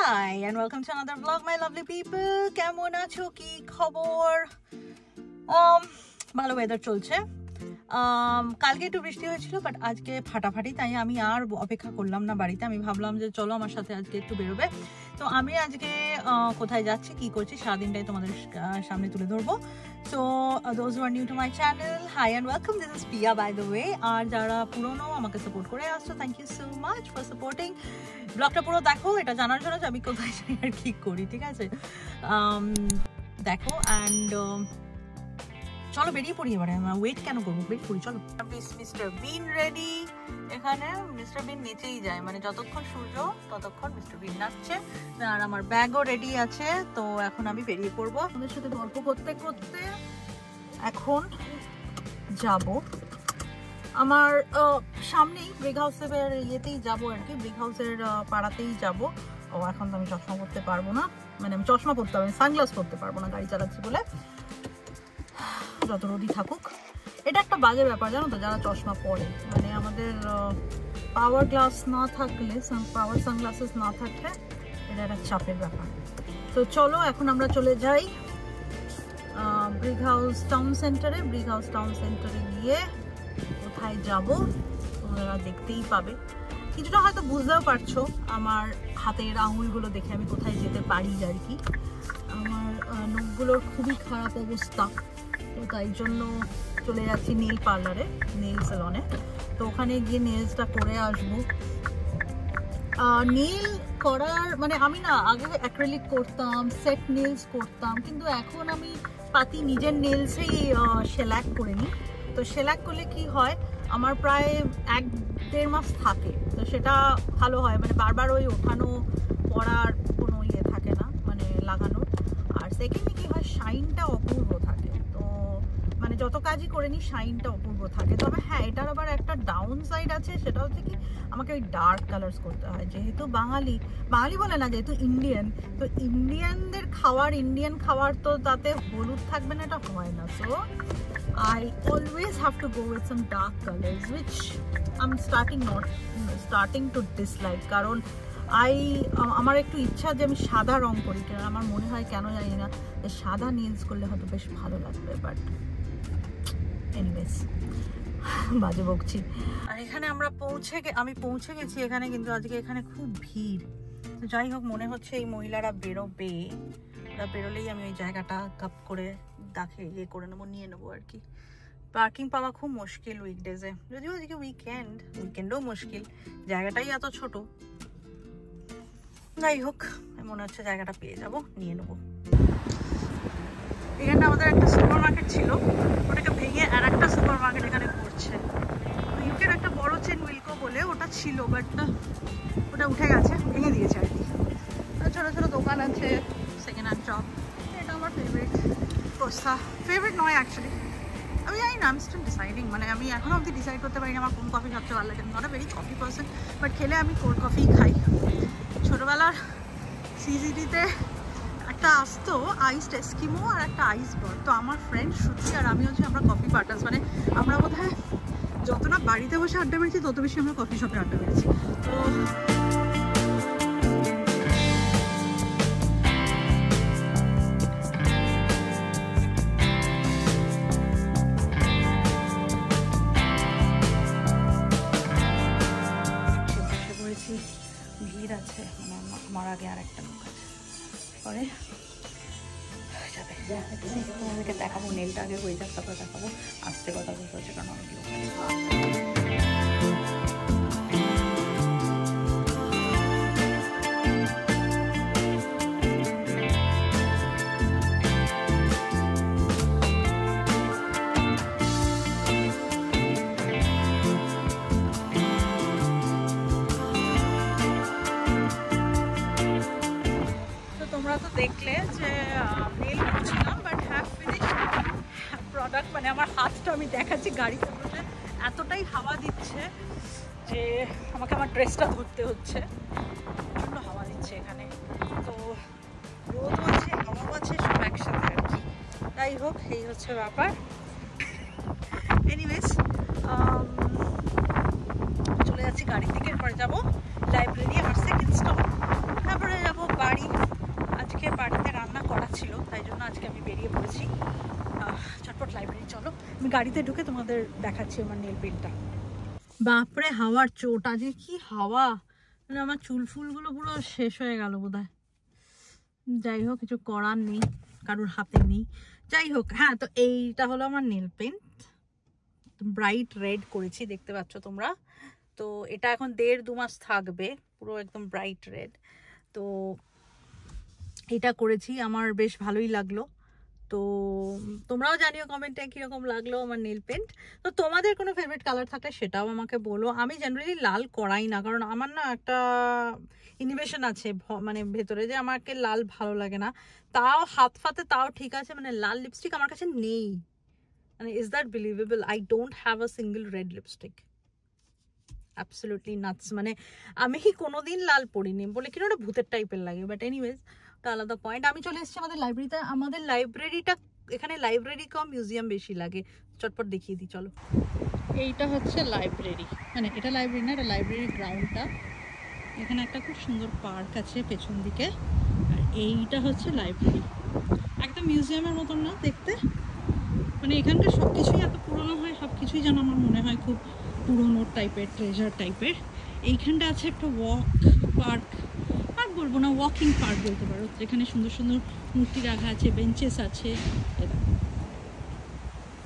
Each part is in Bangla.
Hi and welcome to another vlog, my lovely people. কেমন আছো, কি খবর? ভালো ওয়েদার চলছে। কালকে একটু বৃষ্টি হয়েছিল, বাট আজকে ফাটাফাটি, তাই আমি আর অপেক্ষা করলাম না বাড়িতে। আমি ভাবলাম যে চলো আমার সাথে আজকে একটু বেরোবে। তো আমি আজকে কোথায় যাচ্ছি, কি করছি সারাদিনটাই তোমাদের সামনে তুলে ধরবো। So those who are new to my channel, hi and welcome, this is Pia by the way. আর যারা পুরনো আমাকে সাপোর্ট করে আসছো, thank you so much for supporting. ব্লগটা পুরো দেখো এটা জানার জন্য যে আমি কোথায় যাই আর কি করি, ঠিক আছে? দেখো অ্যান্ড চলো বেরিয়ে পড়ি এবারে। ওয়েট কেন করবো, বেরিয়ে পড়ি চলো। মিস্টার বিন রেডি। এখানে মিস্টার বিন নিচেই যায়, মানে যতক্ষণ সূর্য ততক্ষণ মিস্টার বিন নাচছে। আর আমার ব্যাগও রেডি আছে। তো এখন আমি বেরিয়ে পড়বো। আমাদের সাথে গল্প করতে করতে এখন যাব আমার সামনেই ব্রিগ হাউসের ইয়েতেই যাবো আর কি, ব্রিগ হাউসের পাড়াতেই যাব। ও এখন তো আমি চশমা পরতে পারবো না, মানে আমি চশমা পরতে পারবো, সানগ্লাস পরতে পারবো না গাড়ি চালাচ্ছি বলে, যত রোদই থাকুক। এটা একটা বাজে ব্যাপার জানো তো, যারা চশমা পরে, মানে আমাদের পাওয়ার গ্লাস না থাকলে, পাওয়ার সানগ্লাসেস না থাকলে এটা একটা চাপের ব্যাপার। তো চলো এখন আমরা চলে যাই ব্রিগ হাউস টাউন সেন্টারে। ব্রিগ হাউস টাউন সেন্টারে গিয়ে কোথায় যাব তোমরা দেখতেই পাবে। কিছুটা হয়তো বুঝতেও পারছো আমার হাতের আঙুলগুলো দেখে আমি কোথায় যেতে পারি আর কি। আমার নখগুলোর খুবই খারাপ অবস্থা, তো তাই জন্য চলে যাচ্ছি নেল পার্লারে, নেল সেলনে। তো ওখানে গিয়ে নেলসটা করে আসবো। নেল করার মানে আমি না আগে অ্যাক্রিলিক করতাম, সেট নেলস করতাম, কিন্তু এখন আমি পাতি নিজের নেলসেই সেলাক করে নিই। তো সেলাক করলে কি হয়, আমার প্রায় 1-1.5 মাস থাকে। তো সেটা ভালো হয়, মানে বারবার ওই ওঠানো পড়ার কোনো ইয়ে থাকে না, মানে লাগানোর। আর সেকেন্ডলি কি হয়, শাইনটা অপূর্ব থাকে। তো মানে যত কাজই করে নিই শাইনটা অপূর্ব থাকে। তবে হ্যাঁ, এটার আবার একটা ডাউন সাইড আছে, সেটা হচ্ছে কি আমাকে ওই ডার্ক কালার্স করতে হয়। যেহেতু বাঙালি বলে না, যেহেতু ইন্ডিয়ান, তো ইন্ডিয়ানদের খাওয়ার, ইন্ডিয়ান খাওয়ার তো তাতে হলুদ থাকবে না, এটা হয় না। So I always have to go with some dark colors, which I'm starting to dislike. কারণ আমার একটু ইচ্ছা যে আমি সাদা রং করি, কারণ আমার মনে হয় কেন জানি না যে সাদা নেলস করলে হয়তো বেশ ভালো লাগবে। বাট এনিওয়েজ বাজে বকছি। আর এখানে আমি পৌঁছে গেছি এখানে, কিন্তু আজকে এখানে খুব ভিড়। তো যাই হোক, মনে হচ্ছে এই মহিলারা বেরোবে, ওরা বেরোলেই আমি ওই জায়গাটা কাপ করে ইয়ে করে নেবো, নিয়ে নেবো আর কি। পার্কিং পাওয়া খুব মুশকিল উইকডেজে, যদিও আজকে উইকেন্ডও মুশকিল, জায়গাটাই এত ছোট। যাই হোক, মনে হচ্ছে জায়গাটা পেয়ে যাব, নিয়ে নেবো। এখানে আমাদের একটা সুপার মার্কেট ছিল, ওটাকে ভেঙে আর একটা সুপার মার্কেট এখানে করছে। ইউকের একটা বড় চেন উইলকো বলে ওটা ছিল, বাট ওটা উঠে গেছে, ভেঙে দিয়েছে আর কি। ছোটো ছোটো দোকান আছে, সেকেন্ড হ্যান্ড শপ। এটা আমার ফেভারিট নয় অ্যাকচুয়ালি। আমি জানি না, আমি স্টিল ডিসাইডিং, মানে আমি এখনও অবধি ডিসাইড করতে পারি না আমার কোন কফি সবচেয়ে ভালো লাগে। Not a very coffee person, but খেলে আমি কোল্ড কফি খাই। ছোটোবেলার সিজিডিতে একটা আসতো আইসড এস্কিমো আর একটা আইসবার্গ। তো আমার ফ্রেন্ড শ্রুতি আর আমি হচ্ছে আমরা কফি পার্টার্স, মানে আমরা বোধহয় যত না বাড়িতে বসে আড্ডা মেরেছি, তত বেশি আমরা কফি শপে আড্ডা মেরেছি। তো ভিড় আছে, মানে আমার আগে আর একটা লোক আছে, পরে যাবে। আমাকে দেখাবো, নেলটা আগে হয়ে যাক, তারপরে দেখাবো। আসতে কথা বলতে হচ্ছে কারণ অনেক লোক। দেখলে যে নেল করছিলাম, বাট হ্যাভ ফিনিশড প্রোডাক্ট। মানে আমার হাতটা আমি দেখাচ্ছি গাড়িতে বসে, এতটাই হাওয়া দিচ্ছে যে আমাকে আমার ড্রেসটা ধরতে হচ্ছে, প্রচণ্ড হাওয়া দিচ্ছে এখানে। তো রোদও আছে, হাওয়াও আছে, সব একসাথে আর কি। যাই হোক, এই হচ্ছে ব্যাপার। এনিওয়েজ চলে যাচ্ছি গাড়ি থেকে, এরপরে যাবো লাইব্রেরি, আমার সেকেন্ড স্টপ। তারপরে যাবো আমি গাড়িতে ঢুকে তোমাদের দেখাচ্ছি আমার নেল পেন্টটা। বাপরে হাওয়ার চোট, আজকে কি হাওয়া, মানে আমার চুল ফুলগুলো পুরো শেষ হয়ে গেল বোধহয়। যাই হোক, কিছু করার নেই, কারোর হাতে নেই। যাই হোক, হ্যাঁ, তো এইটা হলো আমার নেল পেন্ট, ব্রাইট রেড করেছি, দেখতে পাচ্ছ তোমরা। তো এটা এখন 1.5-2 মাস থাকবে, পুরো একদম ব্রাইট রেড। তো এটা করেছি, আমার বেশ ভালোই লাগলো। তো তোমরাও জানিও কমেন্টে কিরকম লাগলো আমার নেল পেন্ট। তো তোমাদের কোনো ফেভারিট কালার থাকলে সেটাও আমাকে বলো। আমি জেনারেলি লাল করাই না, কারণ আমার না একটা ইনহিবিশন আছে মানে ভেতরে, যে আমাকে লাল ভালো লাগে না। তাও হাত ফাতে তাও ঠিক আছে, মানে লাল লিপস্টিক আমার কাছে নেই। মানে is that believable? I don't have a single red lipstick. Absolutely nuts. মানে আমি কোনোদিন লাল পরিনি, বলে কিনা ওটা ভূতের টাইপের লাগে। বাট এনিওয়েজ, ওটা আলাদা পয়েন্ট। আমি চলে এসেছি আমাদের লাইব্রেরিতে। আমাদের লাইব্রেরিটা, এখানে লাইব্রেরি কম মিউজিয়াম বেশি লাগে। চটপট দেখিয়ে দিই চলো। এইটা হচ্ছে লাইব্রেরি, মানে এটা লাইব্রেরি না, এটা লাইব্রেরি গ্রাউন্ডটা। এখানে একটা খুব সুন্দর পার্ক আছে পেছন দিকে, আর এইটা হচ্ছে লাইব্রেরি। একদম মিউজিয়ামের মতন না দেখতে, মানে এখানকার সব কিছুই এত পুরোনো হয়, সব কিছুই যেন আমার মনে হয় খুব পুরোনো টাইপের, ট্রেজার টাইপের। এইখানটা আছে একটা পার্ক বলবো না, ওয়াকিং পার্ক বলতে পারো। যেখানে সুন্দর সুন্দর মূর্তি রাখা আছে, বেঞ্চেস আছে,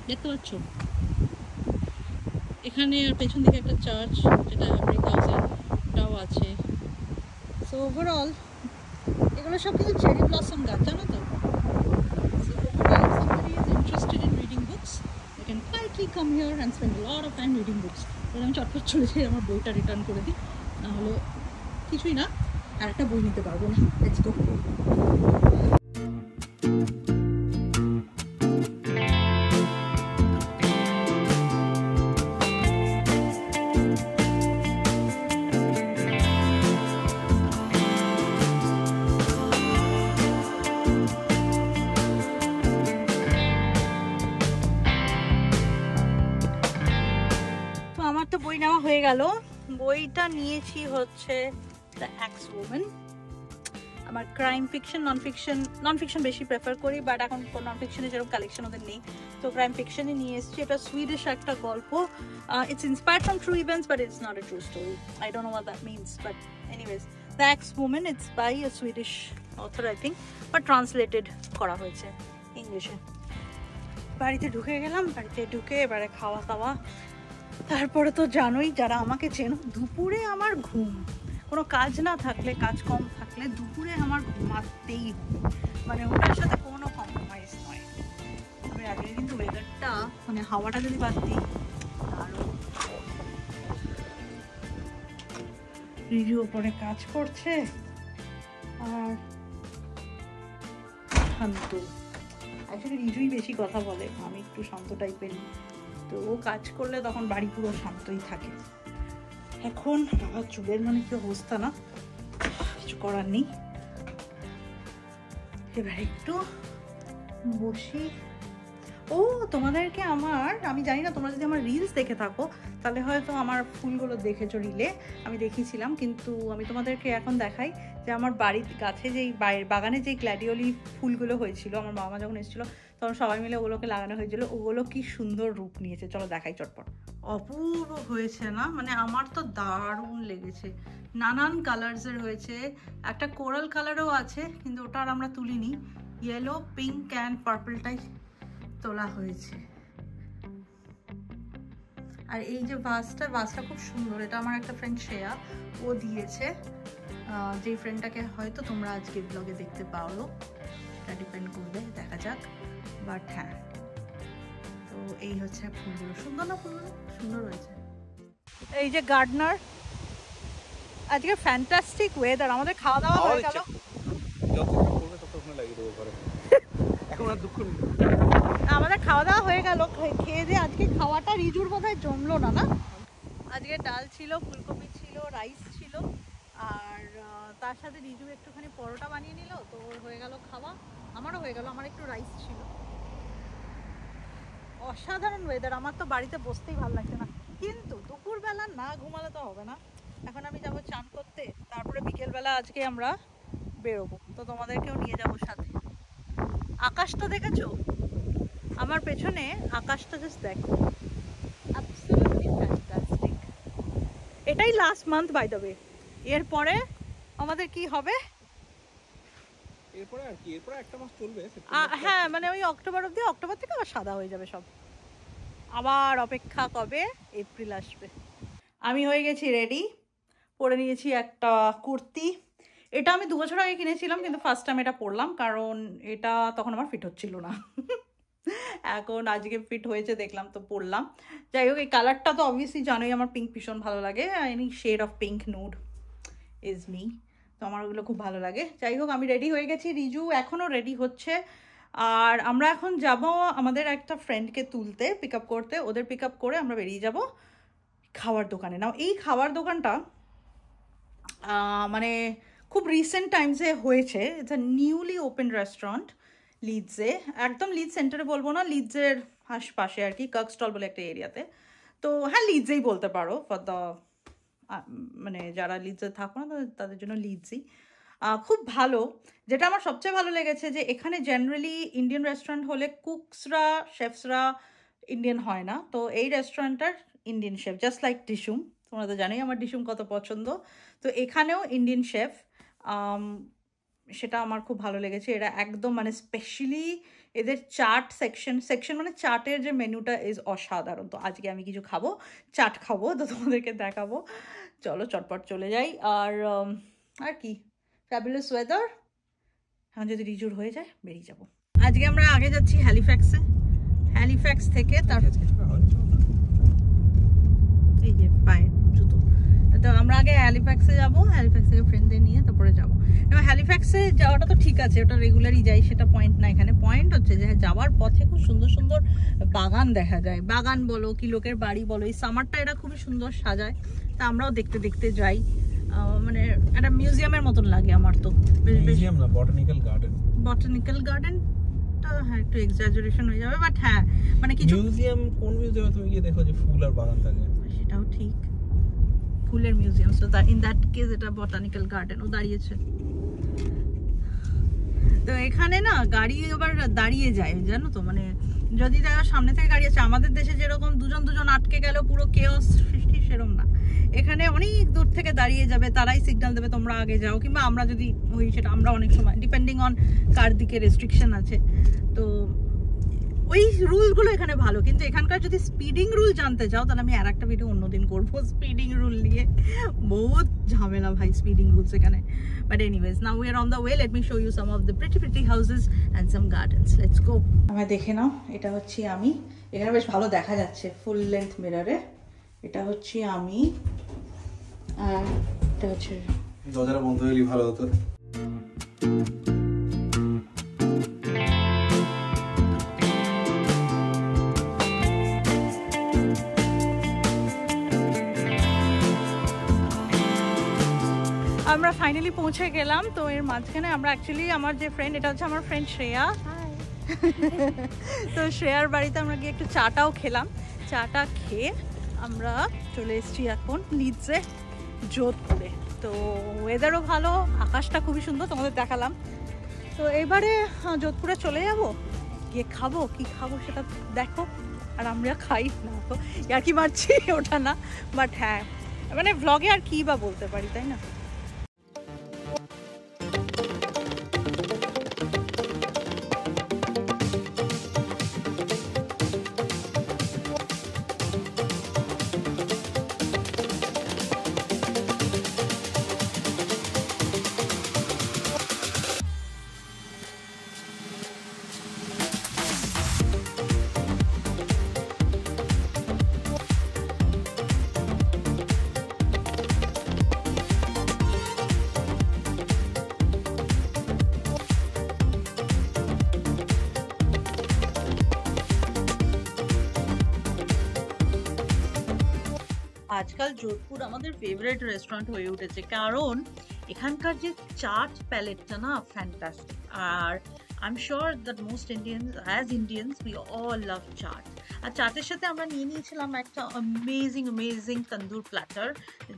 দেখতে পাচ্ছ। এখানে পেছন দিকে একটা চার্চ, যেটা ব্রেকহাউসেরটাও আছে। সো ওভারঅল এগুলো সব কিছু চেরি ব্লসম গাছ, জানো তো। So overall somebody is interested in reading books, they can quietly come here and spend a lot of time reading books. এবার আমি চটপট চলে যাই, আমার বইটা রিটার্ন করে দিই, নাহলে কিছুই না, আর একটা বই নিতে পারবো না। Let's go. আমার তো বই নেওয়া হয়ে গেল। বইটা নিয়েছি হচ্ছে দ্য এক্স ওম্যান। আমার ক্রাইম ফিকশন, নন ফিকশন বেশি প্রেফার করি, বাট এখন নন ফিকশনে যেরকম কালেকশন ওদের নেই, তো ক্রাইম ফিকশনই নিয়ে এসেছি। এটা সুইডিশ একটা গল্প। It's inspired from true events, but it's not a true story. I don't know what that means, but anyways, the ex woman, it's by a Swedish author I think, but translated করা হয়েছে ইংলিশে। বাড়িতে ঢুকে গেলাম, বাড়িতে ঢুকে এবারে খাওয়া দাওয়া। তারপরে তো জানোই, যারা আমাকে চেনো, দুপুরে আমার ঘুম, কোনো কাজ না থাকলে, কাজ কম থাকলে দুপুরে আমার ঘুমাতেই, মানে ওটার সাথে কোনো কম্প্রোমাইজ নয়। তবে আগে কিন্তু ওয়েদারটা, মানে হাওয়াটা যদি বাদ দিই, আরও রিজু ওপরে কাজ করছে, আর শান্ত। অ্যাকচুয়ালি রিজুই বেশি কথা বলে, আমি একটু শান্ত টাইপেরই। তো ও কাজ করলে তখন বাড়ি পুরো শান্তই থাকে। এখন বাবার চুলের মানে কি অবস্থা না, কিছু করার নেই। এবার একটু বসি। ও তোমাদেরকে আমি জানি না, তোমরা যদি আমার রিলস দেখে থাকো তাহলে হয়তো আমার ফুলগুলো দেখেছো রিলে, আমি দেখিয়েছিলাম। কিন্তু আমি তোমাদেরকে এখন দেখাই যে আমার বাড়ির গাছে যেই বাগানে যেই গ্ল্যাডিওলি ফুলগুলো হয়েছিল, আমার মামা যখন এসেছিলো তখন সবাই মিলে ওগুলোকে লাগানো হয়েছিল। ওগুলো কি সুন্দর রূপ নিয়েছে, চলো দেখাই চটপট। অপূর্ব হয়েছে না? মানে আমার তো দারুণ লেগেছে। নানান কালার্সের হয়েছে, একটা কোরাল কালারও আছে, কিন্তু ওটা আর আমরা তুলিনি। ইয়েলো, পিঙ্ক অ্যান্ড পার্পলটাই তোলা হয়েছে। আর এই যে ভাসটা খুব সুন্দর। এটা আমার একটা ফ্রেন্ড শ্রেয়া, ও দিয়েছে, যেই ফ্রেন্ডটাকে হয়তো তোমরা আজকে ব্লগে দেখতে পারো, এটা ডিপেন্ড করবে, দেখা যাক। বাট হ্যাঁ, তো এই হচ্ছে ফুলগুলো। সুন্দর না ফুলগুলো? সুন্দর হয়েছে। এই যে গার্ডনার, আজকে ফ্যান্টাস্টিক ওয়েদার। আমাদের খাওয়া দাওয়া হয়ে গেল। আমাদের খাওয়া দাওয়া হয়ে গেল। খেয়ে দিয়ে আজকে খাওয়াটা রিজুর বোধহয় জমলো না, না? আজকে ডাল ছিল, ফুলকপি ছিল, রাইস ছিল, আর তার সাথে রিজু একটুখানি পরোটা বানিয়ে নিল, তো হয়ে গেল খাওয়া। আমারও হয়ে গেল, আমার একটু রাইস ছিল। অসাধারণ ওয়েদার। আমার তো বাড়িতে বসতেই ভালো লাগছে না, কিন্তু দুপুরবেলা না ঘুমালে তো হবে না। এখন আমি যাবো চান করতে, তারপরে বিকেলবেলা আজকে আমরা বেরোবো, তো তোমাদেরকেও নিয়ে যাবো সাথে। আকাশটা দেখেছো? আমার পেছনে আকাশটা জাস্ট দেখো, অ্যাবসলিউটলি ফ্যান্টাস্টিক। এটাই last month by the way. এরপরে আমাদের কি হবে? এরপরে আর কি, এরপরে একটা মাস চলবে। হ্যাঁ মানে ওই অক্টোবর অবধি, অক্টোবর থেকে আবার সাদা হয়ে যাবে সব। আবার অপেক্ষা কবে এপ্রিল আসবে। আমি হয়ে গেছি রেডি, পরে নিয়েছি একটা কুর্তি। এটা আমি 2 বছর আগে কিনেছিলাম, কিন্তু ফার্স্ট টাইম এটা পরলাম কারণ এটা তখন আমার ফিট হচ্ছিল না। এখন আজকে ফিট হয়েছে দেখলাম তো পরলাম। যাই হোক, এই কালারটা তো অবভিয়াসলি জানোই আমার পিঙ্ক ভীষণ ভালো লাগে। Any shade of pink nude is me, তো আমার ওগুলো খুব ভালো লাগে। যাই হোক, আমি রেডি হয়ে গেছি, রিজু এখনও রেডি হচ্ছে। আর আমরা এখন যাব আমাদের একটা ফ্রেন্ডকে তুলতে, পিক আপ করতে। ওদের পিক আপ করে আমরা বেরিয়ে যাব খাওয়ার দোকানে। নাও এই খাওয়ার দোকানটা মানে খুব রিসেন্ট টাইমসে হয়েছে। It's a newly open restaurant লিডসে, একদম লিড সেন্টারে বলবো না, লিডসের আশপাশে আর কি, কার্কস্টল বলে একটা এরিয়াতে। তো হ্যাঁ, লিডসেই বলতে পারো ফর দ্য মানে যারা লিডসে থাকো না তাদের জন্য লিডসই। খুব ভালো। যেটা আমার সবচেয়ে ভালো লেগেছে যে এখানে জেনারেলি ইন্ডিয়ান রেস্টুরেন্ট হলে কুকসরা শেফসরা ইন্ডিয়ান হয় না, তো এই রেস্টুরেন্টটার ইন্ডিয়ান শেফ, জাস্ট লাইক ডিশুম। তোমরা তো জানোই আমার ডিশুম কত পছন্দ, তো এখানেও ইন্ডিয়ান শেফ। সেটা আমার খুব ভালো লেগেছে। এরা একদম মানে স্পেশালি এদের চাট সেকশন মানে চাটের যে মেনুটা ইজ অসাধারণ। তো আজকে আমি কিছু খাবো, চাট খাবো, তো তোমাদেরকে দেখাবো। চলো চটপট চলে যাই। আর কি ফ্যাবুলাস ওয়েদার, এখন যদি রিজুর হয়ে যায় বেরিয়ে যাব। আজকে আমরা আগে যাচ্ছি হ্যালিফ্যাক্সে, হ্যালিফ্যাক্স থেকে তার এই যে পায়ে জুতো, তো আমরা আগে হ্যালিফ্যাক্সে যাবো, হ্যালিফ্যাক্স থেকে ফ্রেন্ডদের নিয়ে তারপরে যাবো। এবার হ্যালিফ্যাক্সে যাওয়াটা তো ঠিক আছে, ওটা রেগুলারই যাই, সেটা পয়েন্ট না এখানে। পয়েন্ট হচ্ছে যে যাওয়ার পথে খুব সুন্দর সুন্দর বাগান দেখা যায়। বাগান বলো কি লোকের বাড়ি বলো, এই সামারটা এরা খুবই সুন্দর সাজায়, তা আমরাও দেখতে দেখতে যাই। মানে একটা মিউজিয়ামের মতন লাগে আমার তো। মিউজিয়াম না, বটানিক্যাল গার্ডেন। বটানিক্যাল গার্ডেনটা হ্যাঁ একটু এক্সাজারেশন হয়ে যাবে, বাট হ্যাঁ মানে কিছু মিউজিয়াম। কোন মিউজিয়ামে তুমি গিয়ে দেখো যে ফুল আর বাগান থাকে? সেটাও ঠিক, ফুলের museum. So in that case এটা বটানিক্যাল গার্ডেন। ও দাঁড়িয়েছে, তো এখানে না গাড়ি আবার দাঁড়িয়ে যায় জানো তো, মানে যদি দেখো সামনে থেকে গাড়ি আছে, আমাদের দেশে যেরকম দুজন আটকে গেল পুরো কেওস সৃষ্টি, সেরকম না। এখানে অনেক দূর থেকে দাঁড়িয়ে যাবে, তারাই সিগন্যাল দেবে তোমরা আগে যাও, কিংবা আমরা যদি হই সেটা আমরা অনেক সময়, ডিপেন্ডিং অন কার দিকে রেস্ট্রিকশন আছে। তো ওই রুলগুলো এখানে ভালো, কিন্তু এখানকার যদি স্পিডিং রুল জানতে চাও তাহলে আমি আর একটা ভিডিও অন্যদিন করবো স্পিডিং রুল নিয়ে। বহুত ঝামেলা ভাই স্পিডিং রুলস এখানে। But anyways, now we are on the way. Let me show you some of the pretty houses and some gardens. Let's go. আমায় দেখে নাও, এটা হচ্ছে আমি। এখানে বেশ ভালো দেখা যাচ্ছে ফুল লেন্থ মিররে। এটা হচ্ছে আমি, আর এটা হচ্ছে দরজাটা বন্ধ হইলে ভালো হতো। আমরা ফাইনালি পৌঁছে গেলাম। তো এর মাঝখানে আমরা অ্যাকচুয়ালি আমার যে ফ্রেন্ড, এটা হচ্ছে আমার ফ্রেন্ড শ্রেয়া, তো শ্রেয়ার বাড়িতে আমরা গিয়ে একটু চাটাও খেলাম। চাটা খেয়ে আমরা চলে এসেছি এখন লিডসে, যোধপুরে। তো ওয়েদারও ভালো, আকাশটা খুবই সুন্দর, তোমাদের দেখালাম। তো এবারে যোধপুরে চলে যাব, গিয়ে খাবো, কি খাবো সেটা দেখো। আর আমরা খাই না তো আর কি মারছি ওটা না, বাট হ্যাঁ মানে ভ্লগে আর কি বা বলতে পারি, তাই না? আজকাল যোধপুর আমাদের ফেভারিট রেস্টুরেন্ট হয়ে উঠেছে, কারণ এখানকার যে চাট প্যালেটটা না ফ্যান্টাস্টিক। আর I am sure that most Indians, as Indians we all love chaat. আর চাটের সাথে আমরা নিয়ে নিয়েছিলাম একটা অ্যামেজিং তন্দুর প্ল্যাটার,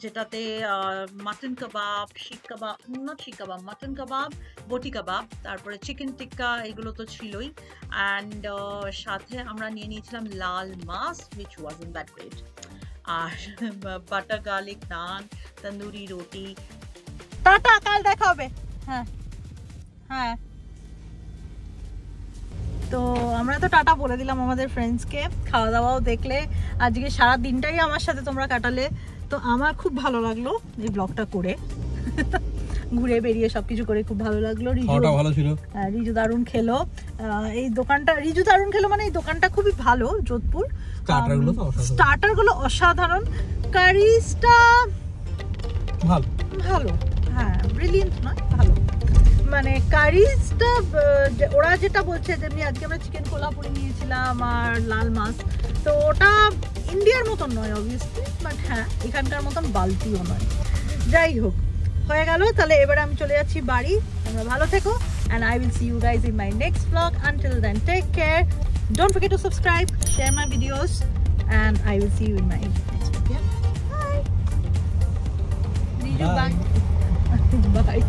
যেটাতে mutton kebab, seekh kebab, not শিক কাবাব, মাটন কাবাব, বটি কাবাব, তারপরে চিকেন টিক্কা, এগুলো তো ছিলই। অ্যান্ড সাথে আমরা নিয়ে নিয়েছিলাম লাল মাছ, উইচ ওয়াজন্ট দ্যাট গ্রেট। আর বাটার গার্লিক নান, তন্দুরি রুটি। টাটা, কাল দেখা হবে। হ্যাঁ হ্যাঁ, তো আমরা তো টাটা বলে দিলাম আমাদের ফ্রেন্ডসকে। খাওয়া দাওয়াও দেখলে, আজকে সারা দিনটাই আমার সাথে তোমরা কাটালে, তো আমার খুব ভালো লাগলো এই ব্লগটা করে। ঘুরে বেরিয়ে সবকিছু করে খুব ভালো লাগলো। ভালো ছিল। রিজু দারুণ খেলো এই দোকানটা, রিজু দারুণ খেলো মানে এই দোকানটা খুবই ভালো যোধপুর। স্টার্টার গুলো অসাধারণ, কারিজটা ভালো ভালো, হ্যাঁ ব্রিলিয়েন্ট নয়, ভালো। মানে কারিজটা ওরা যেটা বলছে, যেমনি আজকে আমরা চিকেন কোলাপুরি নিয়েছিলাম আর লাল মাছ, তো ওটা ইন্ডিয়ার মতন নয় অবভিয়াসলি, বাট হ্যাঁ এখানকার মতন বালতিও নয়। যাই হোক, হয়ে গেল। তাহলে এবারে আমি চলে যাচ্ছি বাড়ি। তোমরা ভালো থেকো, and I will see you guys in my next vlog. Until then, take care. Don't forget to subscribe, share my videos, and I will see you in my next video. Bye. Bye. Bye.